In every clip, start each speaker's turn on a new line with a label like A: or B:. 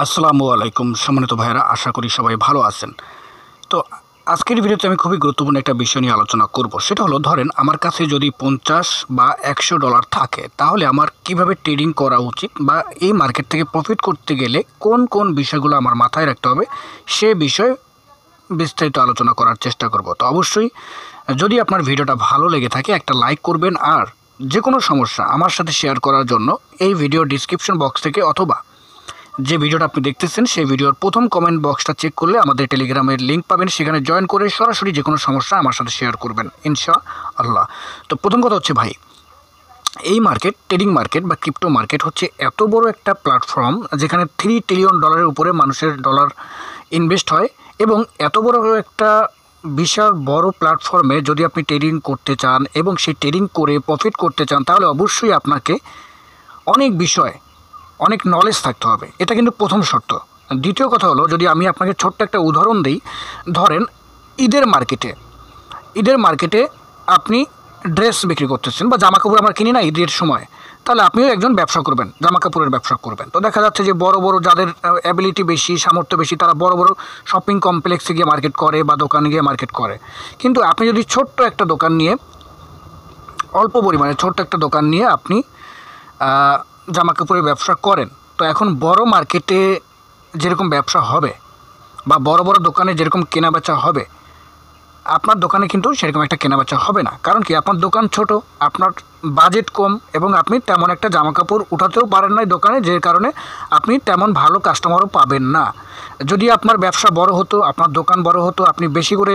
A: আসসালামু আলাইকুম সম্মানিত ভাইয়েরা, আশা করি সবাই ভালো আছেন। তো আজকের ভিডিওতে আমি খুবই গুরুত্বপূর্ণ একটা বিষয় নিয়ে আলোচনা করব। সেটা হলো, ধরেন আমার কাছে যদি 50 বা 100 ডলার থাকে, তাহলে আমার কিভাবে ট্রেডিং করা উচিত, বা এই মার্কেট থেকে প্রফিট করতে গেলে কোন কোন বিষয়গুলো আমার মাথায় রাখতে হবে, সে বিষয়ে বিস্তারিত আলোচনা করার চেষ্টা করব। তো অবশ্যই যদি আপনার ভিডিওটা ভালো লেগে থাকে একটা লাইক করবেন, আর যে কোনো সমস্যা আমার সাথে শেয়ার করার জন্য এই ভিডিও ডিসক্রিপশন বক্স থেকে অথবা যে ভিডিওটা আপনি দেখতেছেন সেই ভিডিওর প্রথম কমেন্ট বক্সটা চেক করলে আমাদের টেলিগ্রামের লিঙ্ক পাবেন, সেখানে জয়েন করে সরাসরি যে কোনো সমস্যা আমার সাথে শেয়ার করবেন ইনশাআল্লাহ। তো প্রথম কথা হচ্ছে ভাই, এই মার্কেট, ট্রেডিং মার্কেট বা ক্রিপ্টো মার্কেট হচ্ছে এত বড় একটা প্ল্যাটফর্ম যেখানে $3 ট্রিলিয়ন উপরে মানুষের ডলার ইনভেস্ট হয়, এবং এত বড় একটা বিশাল বড় প্ল্যাটফর্মে যদি আপনি ট্রেডিং করতে চান এবং সেই ট্রেডিং করে প্রফিট করতে চান, তাহলে অবশ্যই আপনাকে অনেক বিষয়, অনেক নলেজ থাকতে হবে। এটা কিন্তু প্রথম শর্ত। দ্বিতীয় কথা হলো, যদি আমি আপনাকে ছোট্ট একটা উদাহরণ দিই, ধরেন ঈদের মার্কেটে আপনি ড্রেস বিক্রি করতেছেন বা জামা কাপড় আমরা কিনি না ঈদের সময়, তাহলে আপনিও একজন ব্যবসা করবেন, জামা কাপড়ের ব্যবসা করবেন। তো দেখা যাচ্ছে যে বড় বড় যাদের অ্যাবিলিটি বেশি, সামর্থ্য বেশি, তারা বড় বড় শপিং কমপ্লেক্সে গিয়ে মার্কেট করে বা দোকানে গিয়ে মার্কেট করে। কিন্তু আপনি যদি ছোট্ট একটা দোকান নিয়ে, অল্প পরিমাণে ছোট্ট একটা দোকান নিয়ে আপনি জামা কাপড়ের ব্যবসা করেন, তো এখন বড় মার্কেটে যেরকম ব্যবসা হবে বা বড় বড় দোকানে যেরকম কেনাবেচা হবে, আপনার দোকানে কিন্তু সেরকম একটা কেনাবেচা হবে না। কারণ কি, আপনার দোকান ছোট, আপনার বাজেট কম, এবং আপনি তেমন একটা জামা কাপড় উঠাতেও পারেন না দোকানে, যে কারণে আপনি তেমন ভালো কাস্টমারও পাবেন না। যদি আপনার ব্যবসা বড় হতো, আপনার দোকান বড় হতো, আপনি বেশি করে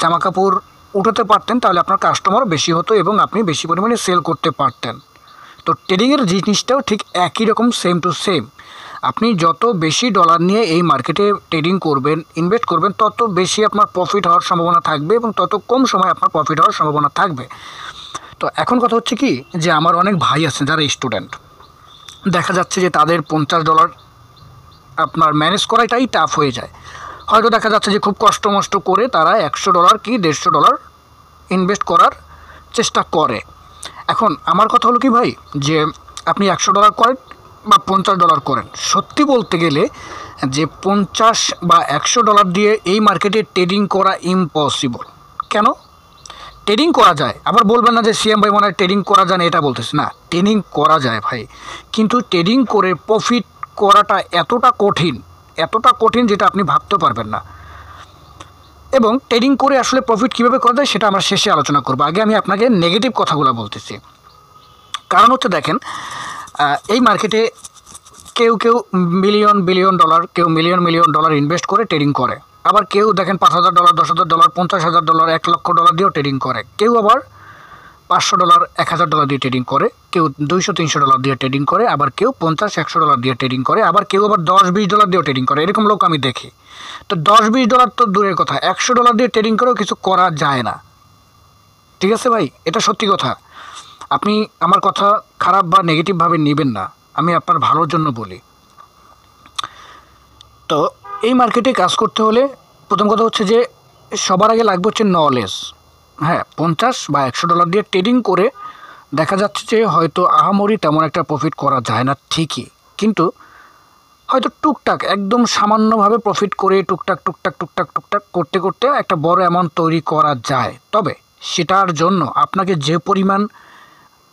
A: জামা কাপড় উঠাতে পারতেন, তাহলে আপনার কাস্টমারও বেশি হতো এবং আপনি বেশি পরিমাণে সেল করতে পারতেন। তো ট্রেডিংয়ের জিনিসটাও ঠিক একই রকম, সেম টু সেম। আপনি যত বেশি ডলার নিয়ে এই মার্কেটে ট্রেডিং করবেন, ইনভেস্ট করবেন, তত বেশি আপনার প্রফিট হওয়ার সম্ভাবনা থাকবে এবং তত কম সময় আপনার প্রফিট হওয়ার সম্ভাবনা থাকবে। তো এখন কথা হচ্ছে কি, যে আমার অনেক ভাই আছেন যারা স্টুডেন্ট, দেখা যাচ্ছে যে তাদের $50 আপনার ম্যানেজ করাটাই টাফ হয়ে যায়। হয়তো দেখা যাচ্ছে যে খুব কষ্ট মষ্ট করে তারা $100 কি $150 ইনভেস্ট করার চেষ্টা করে। এখন আমার কথা হলো কি ভাই, যে আপনি $100 করেন বা $50 করেন, সত্যি বলতে গেলে যে $50 বা $100 দিয়ে এই মার্কেটে ট্রেডিং করা ইম্পসিবল। কেন? ট্রেডিং করা যায়, আবার বলবেন না যে সিএম ভাই মনে হয় ট্রেডিং করা যায় না, এটা বলতেছে না। ট্রেডিং করা যায় ভাই, কিন্তু ট্রেডিং করে প্রফিট করাটা এতটা কঠিন যেটা আপনি ভাবতেও পারবেন না। এবং ট্রেডিং করে আসলে প্রফিট কীভাবে করা যায় সেটা আমরা শেষে আলোচনা করবো। আগে আমি আপনাকে নেগেটিভ কথাগুলো বলতেছি। কারণ হচ্ছে, দেখেন, এই মার্কেটে কেউ মিলিয়ন বিলিয়ন ডলার, কেউ মিলিয়ন ডলার ইনভেস্ট করে ট্রেডিং করে। আবার কেউ দেখেন $5,000, $10,000, $50,000, $1,00,000 দিয়েও ট্রেডিং করে। কেউ আবার $500, $1,000 দিয়ে ট্রেডিং করে, কেউ $200-300 দিয়ে ট্রেডিং করে, আবার কেউ $50-100 দিয়ে ট্রেডিং করে, আবার কেউ আবার $10-20 দিয়েও ট্রেডিং করে। এরকম লোক আমি দেখি। তো $10-20 তো দূরের কথা, $100 দিয়ে ট্রেডিং করেও কিছু করা যায় না। ঠিক আছে ভাই, এটা সত্যি কথা। আপনি আমার কথা খারাপ বা নেগেটিভভাবে নেবেন না, আমি আপনার ভালোর জন্য বলি। তো এই মার্কেটে কাজ করতে হলে প্রথম কথা হচ্ছে যে সবার আগে লাগবে হচ্ছে নলেজ। হ্যাঁ, $50 বা $100 দিয়ে ট্রেডিং করে দেখা যাচ্ছে যে হয়তো আহামরি তেমন একটা প্রফিট করা যায় না ঠিকই, কিন্তু হয়তো টুকটাক একদম সামান্যভাবে প্রফিট করে টুকটাক করতে করতে একটা বড় অ্যামাউন্ট তৈরি করা যায়। তবে সেটার জন্য আপনাকে যে পরিমাণ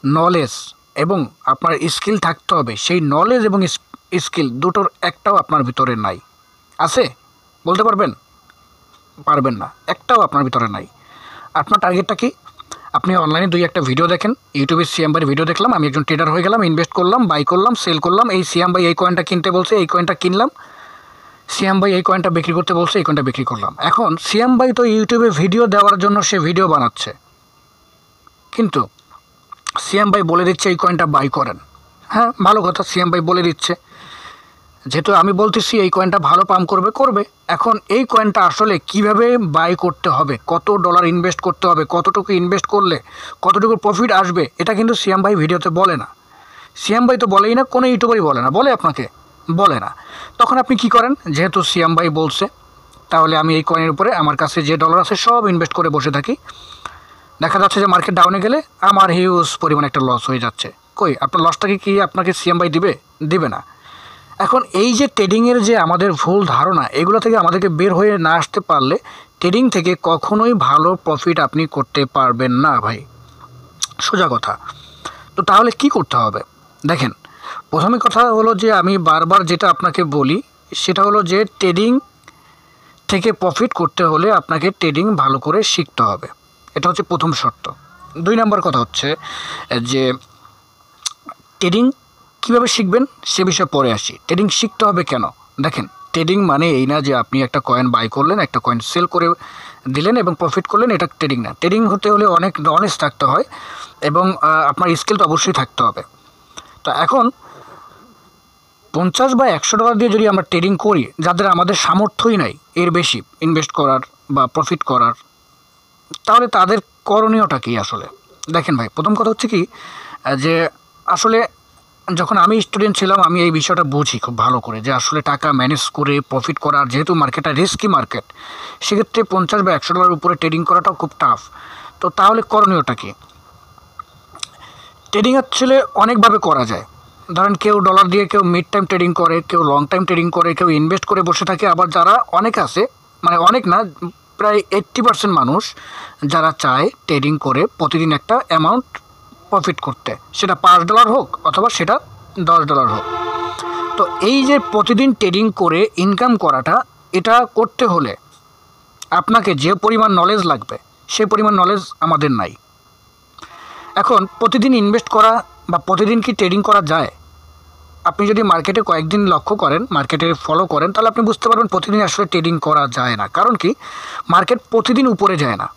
A: নলেজ এবং আপনার স্কিল থাকতে হবে, সেই নলেজ এবং স্কিল দুটোর একটাও আপনার ভিতরে নাই। আছে? বলতে পারবেন? পারবেন না, একটাও আপনার ভিতরে নাই। আপনার টার্গেটটা কি? আপনি অনলাইনে 2-1টা ভিডিও দেখেন, ইউটিউবে সিএম ভাইয়ের ভিডিও দেখলাম, আমি একজন ট্রেডার হয়ে গেলাম, ইনভেস্ট করলাম, বাই করলাম, সেল করলাম, এই সিএম ভাই এই কয়েনটা কিনতে বলছে, এই কয়েনটা কিনলাম, সিএম ভাই এই কয়েনটা বিক্রি করতে বলছে, এই কয়েনটা বিক্রি করলাম। এখন সিএম ভাই তো ইউটিউবে ভিডিও দেওয়ার জন্য সে ভিডিও বানাচ্ছে, কিন্তু সিএম ভাই বলে দিচ্ছে এই কয়েনটা বাই করেন। হ্যাঁ, ভালো কথা, সিএম ভাই বলে দিচ্ছে, যেহেতু আমি বলতেছি এই কয়েনটা ভালো পাম্প করবে। এখন এই কয়েনটা আসলে কিভাবে বাই করতে হবে, কত ডলার ইনভেস্ট করতে হবে, কতটুকু ইনভেস্ট করলে কতটুকু প্রফিট আসবে, এটা কিন্তু সিএম ভাই ভিডিওতে বলে না। সিএম ভাই তো বলেই না, কোনো ইউটিউবারই বলে না, বলে আপনাকে? বলে না। তখন আপনি কি করেন, যেহেতু সিএম ভাই বলছে, তাহলে আমি এই কয়েনের উপরে আমার কাছে যে ডলার আছে সব ইনভেস্ট করে বসে থাকি। দেখা যাচ্ছে যে মার্কেট ডাউনে গেলে আমার হিউজ পরিমাণে একটা লস হয়ে যাচ্ছে। কই, আপনার লসটাকে কি আপনাকে সিএম ভাই দিবে? দিবে না। এখন এই যে ট্রেডিংয়ের যে আমাদের ভুল ধারণা, এগুলো থেকে আমাদেরকে বের হয়ে না আসতে পারলে ট্রেডিং থেকে কখনোই ভালো প্রফিট আপনি করতে পারবেন না ভাই, সোজা কথা। তো তাহলে কি করতে হবে দেখেন, প্রথমে কথা হলো যে আমি বারবার যেটা আপনাকে বলি সেটা হলো যে ট্রেডিং থেকে প্রফিট করতে হলে আপনাকে ট্রেডিং ভালো করে শিখতে হবে, এটা হচ্ছে প্রথম শর্ত। 2 নম্বর কথা হচ্ছে যে ট্রেডিং কীভাবে শিখবেন সে বিষয়ে পরে আসি। ট্রেডিং শিখতে হবে কেন? দেখেন, ট্রেডিং মানে এই না যে আপনি একটা কয়েন বাই করলেন, একটা কয়েন সেল করে দিলেন এবং প্রফিট করলেন, এটা ট্রেডিং না। ট্রেডিং হতে হলে অনেক নলেজ থাকতে হয় এবং আপনার স্কিল তো অবশ্যই থাকতে হবে। তো এখন 50 বা 100 ডলার দিয়ে যদি আমরা ট্রেডিং করি, যাদের আমাদের সামর্থ্যই নাই এর বেশি ইনভেস্ট করার বা প্রফিট করার, তাহলে তাদের করণীয়টা কী আসলে? দেখেন ভাই, প্রথম কথা হচ্ছে কি যে আসলে যখন আমি স্টুডেন্ট ছিলাম আমি এই বিষয়টা বুঝি খুব ভালো করে যে আসলে টাকা ম্যানেজ করে প্রফিট করার, যেহেতু মার্কেটটা রিস্কি মার্কেট, সেক্ষেত্রে 50 বা 100 ডলার উপরে ট্রেডিং করাটাও খুব টাফ। তো তাহলে করণীয়টা কি? ট্রেডিং আসলে অনেকভাবে করা যায়। ধরেন কেউ ডলার দিয়ে, কেউ মিড টাইম ট্রেডিং করে, কেউ লং টাইম ট্রেডিং করে, কেউ ইনভেস্ট করে বসে থাকে। আবার যারা অনেক আছে, মানে অনেক না, প্রায় 80% মানুষ যারা চায় ট্রেডিং করে প্রতিদিন একটা অ্যামাউন্ট প্রফিট করতে, সেটা $5 হোক অথবা সেটা $10 হোক। তো এই যে প্রতিদিন ট্রেডিং করে ইনকাম করাটা, এটা করতে হলে আপনাকে যে পরিমাণ নলেজ লাগবে সেই পরিমাণ নলেজ আমাদের নাই। এখন প্রতিদিন ইনভেস্ট করা বা প্রতিদিন কি ট্রেডিং করা যায়? আপনি যদি মার্কেটে কয়েকদিন লক্ষ্য করেন, মার্কেটে ফলো করেন, তাহলে আপনি বুঝতে পারবেন প্রতিদিন আসলে ট্রেডিং করা যায় না। কারণ কি, মার্কেট প্রতিদিন উপরে যায় না।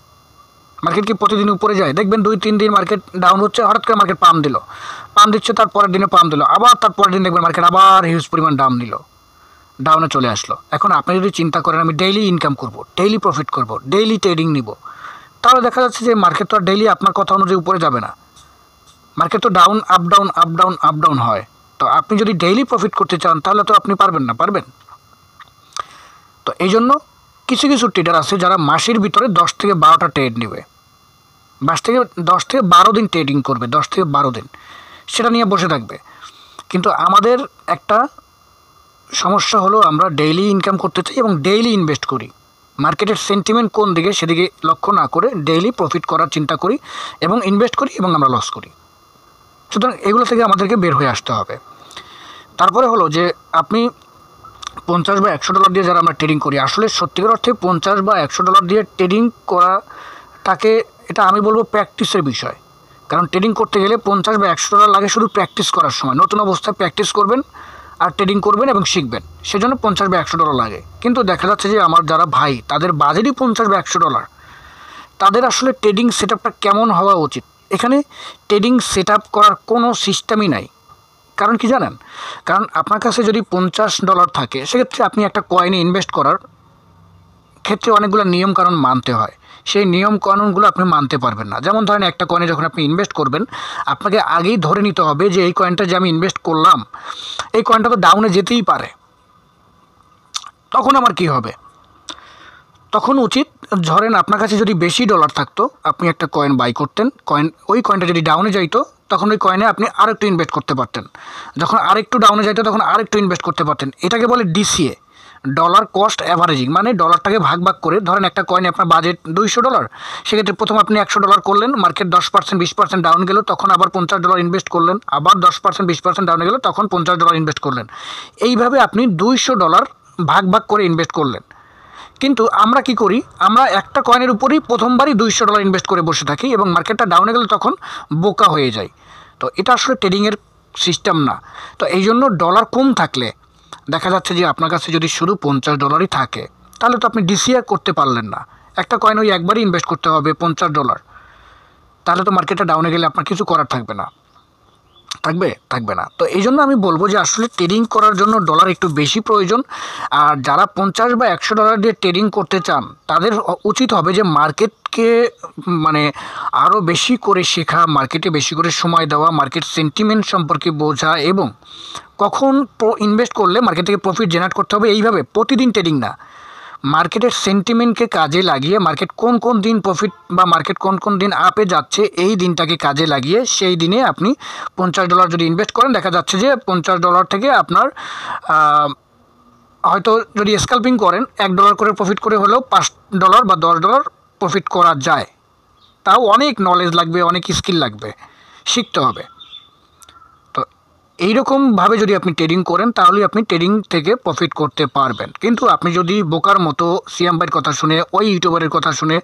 A: মার্কেট কি প্রতিদিন উপরে যায়? দেখবেন 2-3 দিন মার্কেট ডাউন হচ্ছে, হঠাৎ করে মার্কেট পাম্প দিচ্ছে, তার পরের দিনে পাম্প দিল, আবার তার পরের দিন দেখবেন মার্কেট আবার হিউজ পরিমাণ ডাউনে চলে আসলো। এখন আপনি যদি চিন্তা করেন আমি ডেইলি ইনকাম করব, ডেইলি প্রফিট করব, ডেইলি ট্রেডিং নিব, তাহলে দেখা যাচ্ছে যে মার্কেট তো আর ডেইলি আপনার কথা অনুযায়ী উপরে যাবে না। মার্কেট তো down up down up down up down হয়। তো আপনি যদি ডেইলি প্রফিট করতে চান তাহলে তো আপনি পারবেন না। তো এই জন্য কিছু কিছু ট্রেডার আছে যারা মাসের ভিতরে 10 থেকে 12টা ট্রেড নেবে, 10 থেকে 12 দিন ট্রেডিং করবে, 10 থেকে 12 দিন সেটা নিয়ে বসে থাকবে। কিন্তু আমাদের একটা সমস্যা হলো আমরা ডেইলি ইনকাম করতে চাই এবং ডেইলি ইনভেস্ট করি। মার্কেটের সেন্টিমেন্ট কোন দিকে সেদিকে লক্ষ্য না করে ডেইলি প্রফিট করার চিন্তা করি এবং ইনভেস্ট করি এবং আমরা লস করি। সুতরাং এগুলো থেকে আমাদেরকে বের হয়ে আসতে হবে। তারপরে হলো যে আপনি 50 বা 100 ডলার দিয়ে যারা আমরা ট্রেডিং করি, আসলে সত্যিকার অর্থে 50 বা 100 ডলার দিয়ে ট্রেডিং করাটাকে, এটা আমি বলবো প্র্যাকটিসের বিষয়। কারণ ট্রেডিং করতে গেলে 50 বা 100 ডলার লাগে শুধু প্র্যাকটিস করার সময়। নতুন অবস্থায় প্র্যাকটিস করবেন আর ট্রেডিং করবেন এবং শিখবেন, সেজন্য 50 বা 100 ডলার লাগে। কিন্তু দেখা যাচ্ছে যে আমার যারা ভাই, তাদের বাজেটই 50 বা 100 ডলার, তাদের আসলে ট্রেডিং সেট আপটা কেমন হওয়া উচিত? এখানে ট্রেডিং সেট আপ করার কোনো সিস্টেমই নাই। কারণ কি জানেন? কারণ আপনার কাছে যদি $50 থাকে, সেক্ষেত্রে আপনি একটা কয়েনে ইনভেস্ট করার ক্ষেত্রে অনেকগুলো নিয়মকানুন মানতে হয়। সেই নিয়মকানুনগুলো আপনি মানতে পারবেন না। যেমন ধরেন একটা কয়েনে যখন আপনি ইনভেস্ট করবেন, আপনাকে আগেই ধরে নিতে হবে যে এই কয়েনটা যে আমি ইনভেস্ট করলাম, এই কয়েনটা তো ডাউনে যেতেই পারে। তখন আমার কি হবে? তখন উচিত, ধরেন আপনার কাছে যদি বেশি ডলার থাকতো, আপনি একটা কয়েন বাই করতেন, ওই কয়েনটা যদি ডাউনে যাইতো তখন ওই কয়েনে আপনি আরেকটু ইনভেস্ট করতে পারতেন। যখন আরেকটু ডাউনে যাইতো তখন আরেকটু ইনভেস্ট করতে পারতেন। এটাকে বলে ডিসিএ, ডলার কস্ট অ্যাভারেজিং। মানে ডলারটাকে ভাগ করে, ধরেন একটা কয়েনে আপনার বাজেট $200, সেক্ষেত্রে প্রথম আপনি $100 করলেন, মার্কেট 10% 20% ডাউন গেল, তখন আবার $50 ইনভেস্ট করলেন, আবার 10% 20% ডাউনে গেল, তখন $50 ইনভেস্ট করলেন। এইভাবে আপনি $200 ভাগ করে ইনভেস্ট করলেন। কিন্তু আমরা কি করি, আমরা একটা কয়েনের উপরেই প্রথমবারই $200 ইনভেস্ট করে বসে থাকি এবং মার্কেটটা ডাউনে গেলে তখন বোকা হয়ে যায়। তো এটা আসলে ট্রেডিংয়ের সিস্টেম না। তো এই জন্য ডলার কম থাকলে দেখা যাচ্ছে যে আপনার কাছে যদি শুধু $50 থাকে, তাহলে তো আপনি ডিসিএ করতে পারলেন না। একটা কয়েন ওই একবারই ইনভেস্ট করতে হবে $50, তাহলে তো মার্কেটটা ডাউনে গেলে আপনার কিছু করার থাকবে না। তো এই জন্য আমি বলবো যে আসলে ট্রেডিং করার জন্য ডলার একটু বেশি প্রয়োজন। আর যারা 50 বা 100 ডলার দিয়ে ট্রেডিং করতে চান, তাদের উচিত হবে যে মার্কেটকে মানে আরও বেশি করে শেখা, মার্কেটে বেশি করে সময় দেওয়া, মার্কেট সেন্টিমেন্ট সম্পর্কে বোঝা এবং কখন ইনভেস্ট করলে মার্কেট থেকে প্রফিট জেনারেট করতে হবে। এইভাবে প্রতিদিন ট্রেডিং না, মার্কেটের সেন্টিমেন্টকে কাজে লাগিয়ে মার্কেট কোন কোন দিন প্রফিট বা মার্কেট কোন কোন দিন আপে যাচ্ছে এই দিনটাকে কাজে লাগিয়ে সেই দিনে আপনি $50 যদি ইনভেস্ট করেন, দেখা যাচ্ছে যে $50 থেকে আপনার হয়তো যদি স্ক্যাল্পিং করেন $1 করে প্রফিট করে হলেও $5 বা $10 প্রফিট করা যায়। তাও অনেক নলেজ লাগবে, অনেক স্কিল লাগবে, শিখতে হবে। তো এইরকমভাবে যদি আপনি ট্রেডিং করেন তাহলে আপনি ট্রেডিং থেকে প্রফিট করতে পারবেন। কিন্তু আপনি যদি বোকার মতো সিয়াম ভাইয়ের কথা শুনে ওই ইউটিউবারের কথা শুনে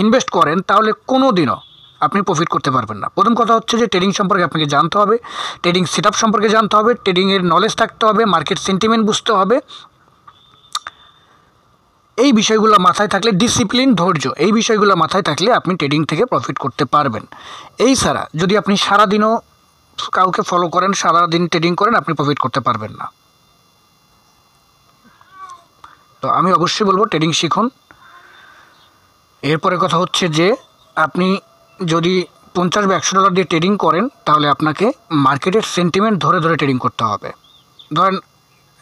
A: ইনভেস্ট করেন তাহলে কোনো দিনও আপনি প্রফিট করতে পারবেন না। প্রথম কথা হচ্ছে যে ট্রেডিং সম্পর্কে আপনাকে জানতে হবে, ট্রেডিং সেট আপ সম্পর্কে জানতে হবে, ট্রেডিংয়ের নলেজ থাকতে হবে, মার্কেট সেন্টিমেন্ট বুঝতে হবে। এই বিষয়গুলো মাথায় থাকলে, ডিসিপ্লিন, ধৈর্য, এই বিষয়গুলো মাথায় থাকলে আপনি ট্রেডিং থেকে প্রফিট করতে পারবেন। এই ছাড়া যদি আপনি সারাদিনও কাউকে ফলো করেন, সারাদিন ট্রেডিং করেন, আপনি প্রফিট করতে পারবেন না। তো আমি অবশ্যই বলবো ট্রেডিং শিখুন। এরপরে কথা হচ্ছে যে আপনি যদি $50 বা $100 দিয়ে ট্রেডিং করেন তাহলে আপনাকে মার্কেটের সেন্টিমেন্ট ধরে ধরে ট্রেডিং করতে হবে। ধরেন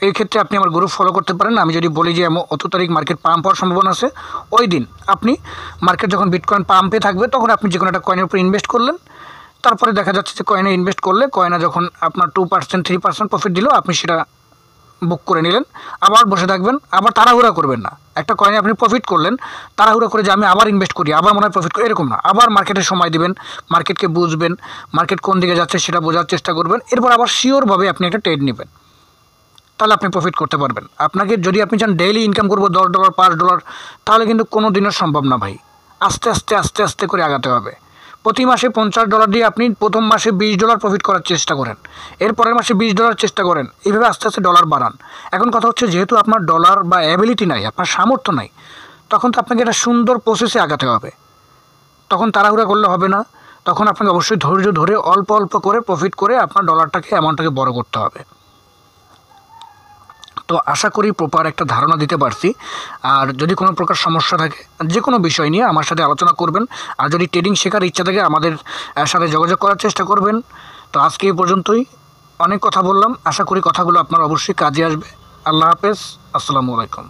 A: এই ক্ষেত্রে আপনি আমার গ্রুপ ফলো করতে পারেন। আমি যদি বলি যে অত তারিখ মার্কেট পাম্প হওয়ার সম্ভাবনা আছে, ওই দিন আপনি মার্কেট যখন বিটকয়েন পাম্পে থাকবে তখন আপনি যে কোনো একটা কয়েনের উপর ইনভেস্ট করলেন। তারপরে দেখা যাচ্ছে যে কয়েনে ইনভেস্ট করলে কয়েনে যখন আপনার 2% 3% প্রফিট দিল আপনি সেটা বুক করে নিলেন, আবার বসে থাকবেন। আবার তাড়াহুড়া করবেন না। একটা কয়েনে আপনি প্রফিট করলেন, তাড়াহুড়া করে যে আমি আবার ইনভেস্ট করি, আবার মনে হয় প্রফিট করি, এরকম না। আবার মার্কেটে সময় দিবেন, মার্কেটকে বুঝবেন, মার্কেট কোন দিকে যাচ্ছে সেটা বোঝার চেষ্টা করবেন। এরপর আবার শিওরভাবে আপনি একটা ট্রেড নেবেন, তাহলে আপনি প্রফিট করতে পারবেন। আপনাকে যদি আপনি চান ডেইলি ইনকাম করবো $10 $5, তাহলে কিন্তু কোনো দিনও সম্ভব না ভাই। আস্তে আস্তে আস্তে আস্তে করে আগাতে হবে। প্রতি মাসে $50 দিয়ে আপনি প্রথম মাসে $20 প্রফিট করার চেষ্টা করেন, এরপরের মাসে $20 চেষ্টা করেন, এইভাবে আস্তে আস্তে ডলার বাড়ান। এখন কথা হচ্ছে যেহেতু আপনার ডলার বা অ্যাবিলিটি নাই, আপনার সামর্থ্য নাই, তখন তো আপনাকে একটা সুন্দর প্রসেসে আগাতে হবে। তখন তাড়াহুড়া করলে হবে না, তখন আপনাকে অবশ্যই ধৈর্য ধরে অল্প অল্প করে প্রফিট করে আপনার ডলারটাকে, অ্যামাউন্টটাকে বড় করতে হবে। তো আশা করি প্রপার একটা ধারণা দিতে পারছি। আর যদি কোনো প্রকার সমস্যা থাকে যে কোনো বিষয় নিয়ে আমার সাথে আলোচনা করবেন। আর যদি ট্রেডিং শেখার ইচ্ছা থাকে আমাদের সাথে যোগাযোগ করার চেষ্টা করবেন। তো আজকে এই পর্যন্তই, অনেক কথা বললাম, আশা করি কথাগুলো আপনার অবশ্যই কাজে আসবে। আল্লাহ হাফেজ, আসসালামু আলাইকুম।